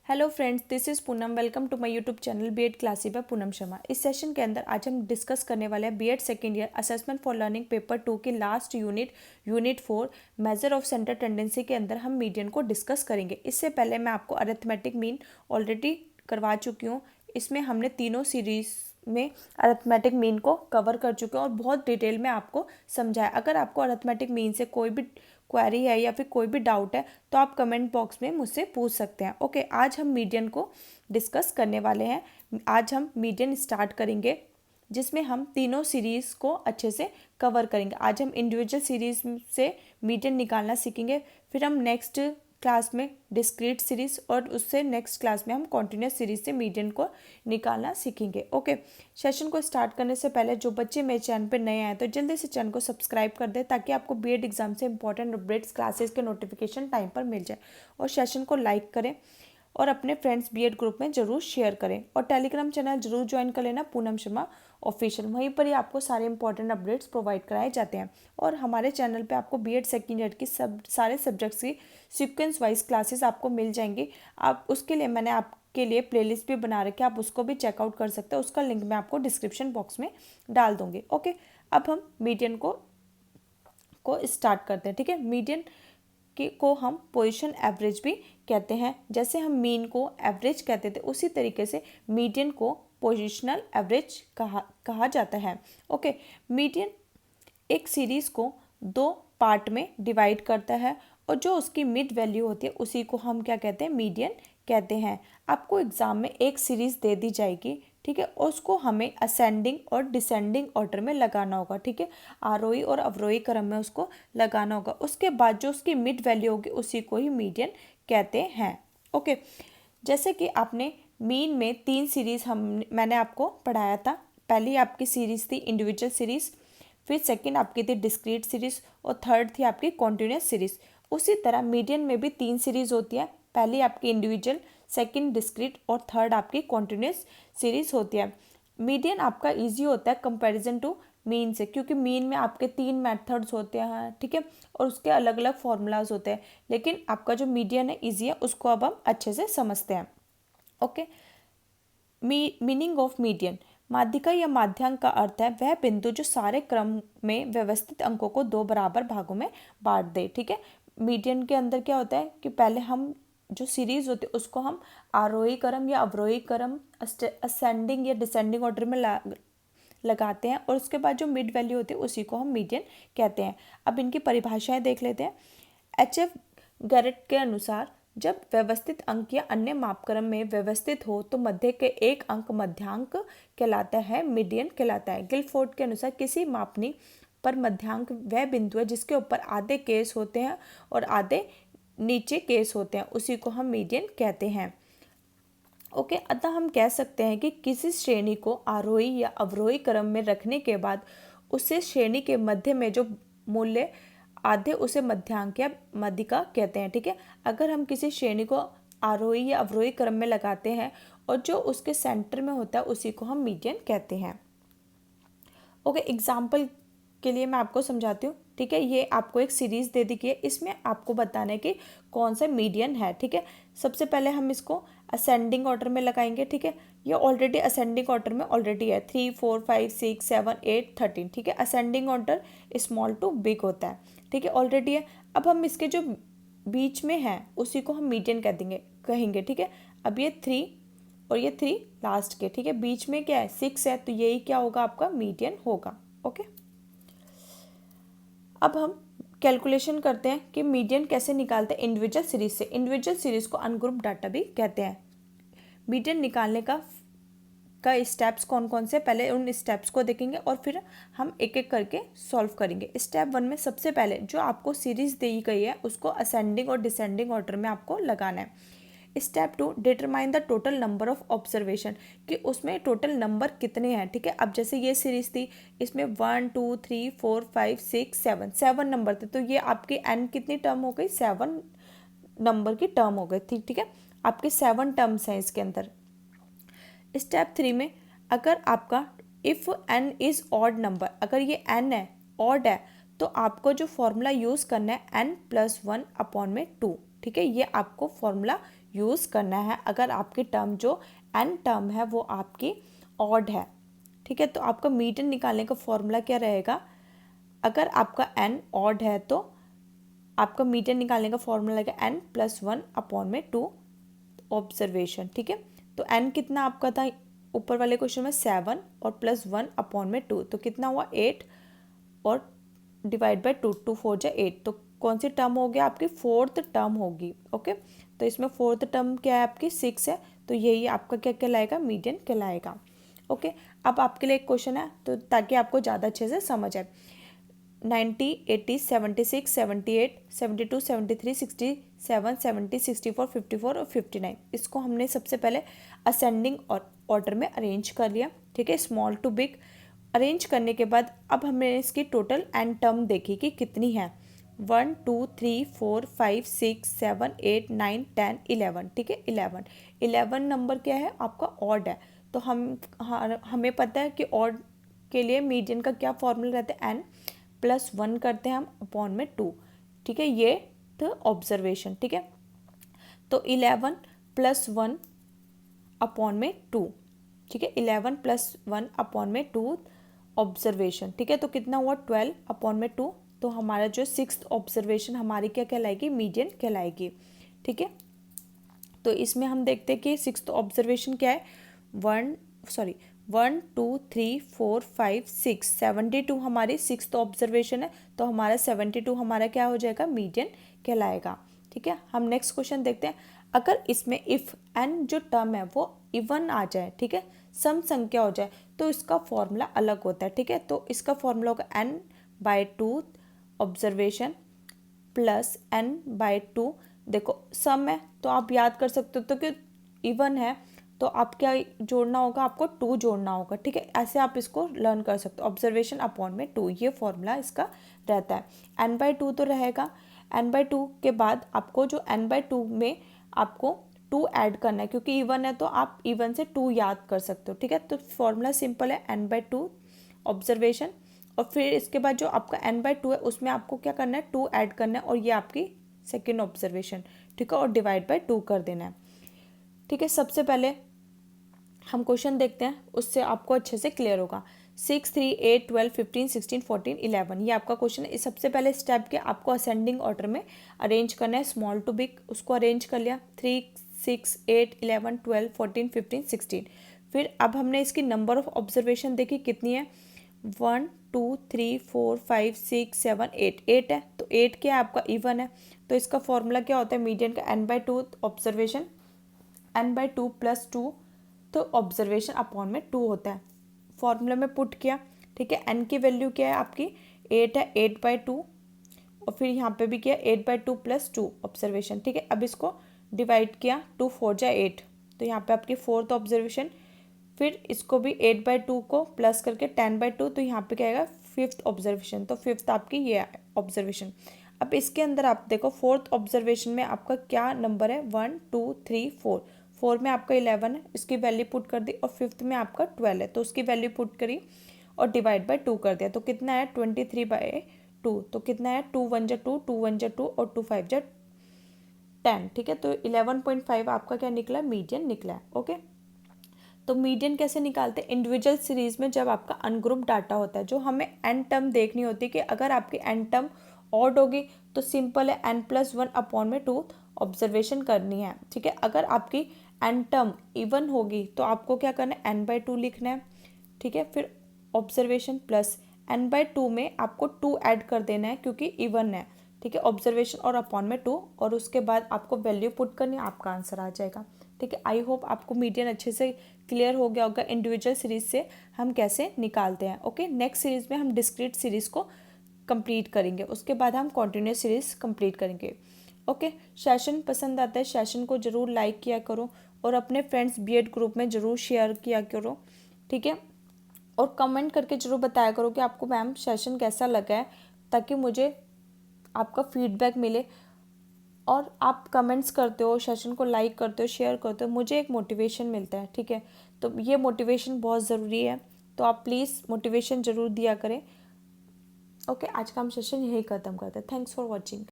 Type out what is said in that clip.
Hello friends, this is Poonam. Welcome to my YouTube channel BEd classy by Poonam Sharma. इस session के अंदर आज हम डिस्कस करने वाले हैं BEd second year assessment for learning paper 2 की last unit 4 measure of centre tendency के अंदर हम मीडियन को डिस्कस करेंगे। इससे पहले मैं आपको अरिथमेटिक मीन ऑलरेडी करवा चुकी हूँ। इसमें हमने तीनों सीरीज में अरिथमेटिक मीन को कवर कर चुके हैं और बहुत डिटेल में आपको समझाया। अगर आपको अरिथमेटिक मीन से कोई भी क्वेरी है या फिर कोई भी डाउट है तो आप कमेंट बॉक्स में मुझसे पूछ सकते हैं। ओके, आज हम मीडियन को डिस्कस करने वाले हैं। आज हम मीडियन स्टार्ट करेंगे जिसमें हम तीनों सीरीज़ को अच्छे से कवर करेंगे। आज हम इंडिविजुअल सीरीज़ से मीडियन निकालना सीखेंगे, फिर हम नेक्स्ट क्लास में डिस्क्रीट सीरीज और उससे नेक्स्ट क्लास में हम कॉन्टिन्यूस सीरीज से मीडियन को निकालना सीखेंगे। ओके, सेशन को स्टार्ट करने से पहले जो बच्चे मेरे चैनल पे नए आए तो जल्दी से चैनल को सब्सक्राइब कर दें ताकि आपको बीएड एग्जाम से इंपॉर्टेंट अपडेट्स क्लासेस के नोटिफिकेशन टाइम पर मिल जाए। और सेशन को लाइक करें और अपने फ्रेंड्स बीएड ग्रुप में जरूर शेयर करें और टेलीग्राम चैनल जरूर ज्वाइन कर लेना पूनम शर्मा ऑफिशियल। वहीं पर ही आपको सारे इंपॉर्टेंट अपडेट्स प्रोवाइड कराए जाते हैं। और हमारे चैनल पे आपको बीएड सेकेंड ईयर की सारे सब्जेक्ट्स की सीक्वेंस वाइज क्लासेस आपको मिल जाएंगी। आप उसके लिए मैंने आपके लिए प्लेलिस्ट भी बना रखी है, आप उसको भी चेकआउट कर सकते हैं। उसका लिंक मैं आपको डिस्क्रिप्शन बॉक्स में डाल दूंगी। ओके, अब हम मीडियन को स्टार्ट करते हैं। ठीक है, मीडियन को हम पोजीशन एवरेज भी कहते हैं। जैसे हम मीन को एवरेज कहते थे उसी तरीके से मीडियन को पोजीशनल एवरेज कहा जाता है। ओके, मीडियन एक सीरीज को दो पार्ट में डिवाइड करता है और जो उसकी मिड वैल्यू होती है उसी को हम क्या कहते हैं, मीडियन कहते हैं। आपको एग्जाम में एक सीरीज दे दी जाएगी, ठीक है, और उसको हमें असेंडिंग और डिसेंडिंग ऑर्डर में लगाना होगा। ठीक है, आरोही और अवरोही क्रम में उसको लगाना होगा। उसके बाद जो उसकी मिड वैल्यू होगी उसी को ही मीडियन कहते हैं। ओके, जैसे कि आपने मीन में तीन सीरीज मैंने आपको पढ़ाया था। पहली आपकी सीरीज थी इंडिविजुअल सीरीज, फिर सेकंड आपकी थी डिस्क्रीट सीरीज और थर्ड थी आपकी कॉन्टिन्यूस सीरीज। उसी तरह मीडियन में भी तीन सीरीज होती है। पहली आपकी इंडिविजुअल, सेकंड डिस्क्रीट और थर्ड आपकी कॉन्टिन्यूस सीरीज होती है। मीडियन आपका इजी होता है कंपैरिजन टू मीन से, क्योंकि मीन में आपके तीन मेथड्स होते हैं, ठीक है, और उसके अलग अलग फॉर्मूलाज होते हैं। लेकिन आपका जो मीडियन है ईजी है, उसको अब हम अच्छे से समझते हैं। Okay, meaning of median. माध्यिका या माध्यांक का अर्थ है वह बिंदु जो सारे क्रम में व्यवस्थित अंकों को दो बराबर भागों में बांट दे। ठीक है, मीडियन के अंदर क्या होता है कि पहले हम जो सीरीज होती है उसको हम आरोही क्रम या अवरोही क्रम, असेंडिंग या डिसेंडिंग ऑर्डर में लगाते हैं और उसके बाद जो मिड वैल्यू होती है उसी को हम मीडियन कहते हैं। अब इनकी परिभाषाएं देख लेते हैं। एच.एफ. गैरेट के अनुसार जब व्यवस्थित अंक या अन्य मापक्रम में व्यवस्थित हो तो मध्य के एक अंक मध्यांक कहलाता है, मीडियन कहलाता है। गिलफोर्ड के अनुसार किसी मापनी पर मध्यांक वह बिंदु है जिसके ऊपर आधे केस होते हैं और आधे नीचे केस होते हैं, उसी को हम मीडियन कहते हैं। ओके, अतः हम कह सकते हैं कि किसी श्रेणी को आरोही या अवरोही क्रम में रखने के बाद उसे श्रेणी के मध्य में जो मूल्य आधे उसे मध्यांक या माध्यिका कहते हैं। ठीक है, अगर हम किसी श्रेणी को आरोही या अवरोही क्रम में लगाते हैं और जो उसके सेंटर में होता है उसी को हम मीडियन कहते हैं। ओके, एग्जाम्पल के लिए मैं आपको समझाती हूँ। ठीक है, ये आपको एक सीरीज दे दी गई है, इसमें आपको बताना है कि कौन सा मीडियन है। ठीक है, सबसे पहले हम इसको असेंडिंग ऑर्डर में लगाएंगे। ठीक है, ये ऑलरेडी असेंडिंग ऑर्डर में ऑलरेडी है, 3 4 5 6 7 8 13। ठीक है, ascending order small to big होता है। ठीक है, ऑलरेडी है। अब हम इसके जो बीच में है उसी को हम मीडियन कहेंगे। ठीक है, अब ये 3 और ये 3 लास्ट के, ठीक है, बीच में क्या है 6 है, तो यही क्या होगा, आपका मीडियन होगा। ओके, अब हम कैलकुलेशन करते हैं कि मीडियन कैसे निकालते हैं इंडिविजुअल सीरीज से। इंडिविजुअल सीरीज को अनग्रुप डाटा भी कहते हैं। मीडियन निकालने का स्टेप्स कौन कौन से, पहले उन स्टेप्स को देखेंगे और फिर हम एक एक करके सॉल्व करेंगे। स्टेप 1 में सबसे पहले जो आपको सीरीज दी गई है उसको असेंडिंग और डिसेंडिंग ऑर्डर में आपको लगाना है। Step 2, determine the total number of observation, कि उसमें टोटल नंबर कितने हैं। ठीक है, अब जैसे ये सीरीज थी इसमें 1 2 3 4 5 6 7 नंबर थे, तो ये आपकी एन कितनी टर्म हो गई, 7 नंबर की टर्म हो गई थी। ठीक है, आपके 7 टर्म्स हैं इसके अंदर। स्टेप 3 में अगर आपका if n is odd number, अगर ये एन है ऑड है तो आपको जो फॉर्मूला यूज़ करना है n+1/2। ठीक है, ये आपको फॉर्मूला यूज़ करना है अगर आपकी टर्म जो n टर्म है वो आपकी ऑड है। ठीक है, तो आपका मीडियन निकालने का फॉर्मूला क्या रहेगा? अगर आपका n ऑड है तो आपका मीडियन निकालने का फॉर्मूला लगेगा n+1/2 ऑब्जर्वेशन। ठीक है, तो n कितना आपका था ऊपर वाले क्वेश्चन में 7 और +1/2, तो कितना हुआ 8 और डिवाइड बाय 2, 2 4 जा 8, तो कौन सी टर्म हो गया आपकी? फोर्थ टर्म होगी। ओके, तो इसमें फोर्थ टर्म क्या है आपकी? 6 है, तो यही आपका क्या कहलाएगा? मीडियन कहलाएगा। ओके, अब आपके लिए एक क्वेश्चन है तो ताकि आपको ज़्यादा अच्छे से समझ आए। 90, 80, 76, 78, 72, 73, 67, 70, 64, 54 और 59, इसको हमने सबसे पहले असेंडिंग और ऑर्डर में अरेंज कर लिया। ठीक है, स्मॉल टू बिग अरेंज करने के बाद अब हमने इसकी टोटल एन टर्म देखी कि कितनी है। 1 2 3 4 5 6 7 8 9 10 11। ठीक है, 11 नंबर क्या है आपका? ऑड है। तो हमें पता है कि ऑड के लिए मीडियन का क्या फॉर्मूला रहता है? n+1 करते हैं हम अपॉन में 2। ठीक है, ये तो ऑब्जर्वेशन। ठीक है, तो 11+1 अपॉन में 2। ठीक है, 11+1 अपॉन में 2 ऑब्जर्वेशन। ठीक है, तो कितना हुआ? 12 अपॉन में 2, तो हमारा जो 6th ऑब्जर्वेशन हमारी क्या कहलाएगी? मीडियन कहलाएगी। ठीक है, तो इसमें हम देखते हैं कि 6th ऑब्जर्वेशन क्या है? 1 2 3 4 5 6 72 हमारी 6th ऑब्जर्वेशन है, तो हमारा 72 हमारा क्या हो जाएगा? मीडियन कहलाएगा। ठीक है, हम नेक्स्ट क्वेश्चन देखते हैं। अगर इसमें इफ n जो टर्म है वो इवन आ जाए, ठीक है, सम संख्या हो जाए, तो इसका फॉर्मूला अलग होता है। ठीक है, तो इसका फॉर्मूला होगा n/2 ऑब्जर्वेशन प्लस n/2। देखो सम है तो आप याद कर सकते हो, तो कि इवन है तो आप क्या जोड़ना होगा? आपको 2 जोड़ना होगा। ठीक है, ऐसे आप इसको लर्न कर सकते हो, ऑब्जर्वेशन अपॉन में 2, ये फॉर्मूला इसका रहता है। n/2 तो रहेगा, n/2 के बाद आपको जो n/2 में आपको 2 ऐड करना है, क्योंकि इवन है तो आप इवन से 2 याद कर सकते हो। ठीक है, तो फॉर्मूला सिंपल है, n/2 ऑब्जर्वेशन, और फिर इसके बाद जो आपका n/2 है उसमें आपको क्या करना है? 2 ऐड करना है, और ये आपकी सेकेंड ऑब्जर्वेशन। ठीक है, और डिवाइड बाय 2 कर देना है। ठीक है, सबसे पहले हम क्वेश्चन देखते हैं, उससे आपको अच्छे से क्लियर होगा। 6 3 8 12 15 16 14 11, ये आपका क्वेश्चन है। इस सबसे पहले स्टेप के आपको असेंडिंग ऑर्डर में अरेंज करना है, स्मॉल टू बिग, उसको अरेंज कर लिया। 3 6 8 11 12 14 15 16। फिर अब हमने इसकी नंबर ऑफ ऑब्जर्वेशन देखी कितनी है? 1 2 3 4 5 6 7 8, 8 है, तो 8 क्या है आपका? इवन है, तो इसका फॉर्मूला क्या होता है मीडियन का? n/2 ऑब्जर्वेशन, n/2 + 2, तो ऑब्जर्वेशन अपॉन में 2 होता है। फॉर्मूला में पुट किया। ठीक है, n की वैल्यू क्या है आपकी? 8 है, 8/2, और फिर यहाँ पे भी किया 8/2 + 2 ऑब्जर्वेशन। ठीक है, अब इसको डिवाइड किया, 2 4 जा 8, तो यहाँ पे आपकी 4th ऑब्जर्वेशन। फिर इसको भी 8/2 को प्लस करके 10/2, तो यहाँ पे क्या आएगा? 5th ऑब्जर्वेशन, तो 5th आपकी ये ऑब्जर्वेशन। अब इसके अंदर आप देखो 4th ऑब्जर्वेशन में आपका क्या नंबर है? 1 2 3 4, 4 में आपका 11 है, इसकी वैल्यू पुट कर दी, और 5th में आपका 12 है, तो उसकी वैल्यू पुट करी और डिवाइड बाय 2 कर दिया, तो कितना है? 23/2, तो कितना है? 2 1 जा 2, 2 1 जा 2, और 2 5 जा 10। ठीक है, तो 11.5 आपका क्या निकला? मीडियन निकला है। ओके, तो मीडियन कैसे निकालते हैं? इंडिविजुअल सीरीज में जब आपका अनग्रुप डाटा होता है, जो हमें एन टर्म देखनी होती है कि अगर आपकी एन टर्म ऑड होगी तो सिंपल है n+1 अपॉन में 2 ऑब्जर्वेशन करनी है। ठीक है, अगर आपकी एन टर्म इवन होगी तो आपको क्या करना है? n/2 लिखना है। ठीक है, फिर ऑब्जर्वेशन प्लस n/2 में आपको 2 ऐड कर देना है क्योंकि इवन है। ठीक है, ऑब्जर्वेशन और अपॉन में 2, और उसके बाद आपको वैल्यू पुट करनी है, आपका आंसर आ जाएगा। ठीक है, आई होप आपको मीडियन अच्छे से क्लियर हो गया होगा इंडिविजुअल सीरीज से हम कैसे निकालते हैं। ओके, नेक्स्ट सीरीज में हम डिस्क्रीट सीरीज को कंप्लीट करेंगे, उसके बाद हम कॉन्टिन्यूस सीरीज कंप्लीट करेंगे। ओके, सेशन पसंद आता है, सेशन को ज़रूर लाइक किया करो, और अपने फ्रेंड्स बीएड ग्रुप में ज़रूर शेयर किया करो। ठीक है, और कमेंट करके ज़रूर बताया करो कि आपको मैम सेशन कैसा लगा है, ताकि मुझे आपका फीडबैक मिले। और आप कमेंट्स करते हो, सेशन को लाइक करते हो, शेयर करते हो, मुझे एक मोटिवेशन मिलता है। ठीक है, तो ये मोटिवेशन बहुत ज़रूरी है, तो आप प्लीज़ मोटिवेशन ज़रूर दिया करें। ओके, आज का हम सेशन यही ख़त्म करते हैं। Thanks for watching.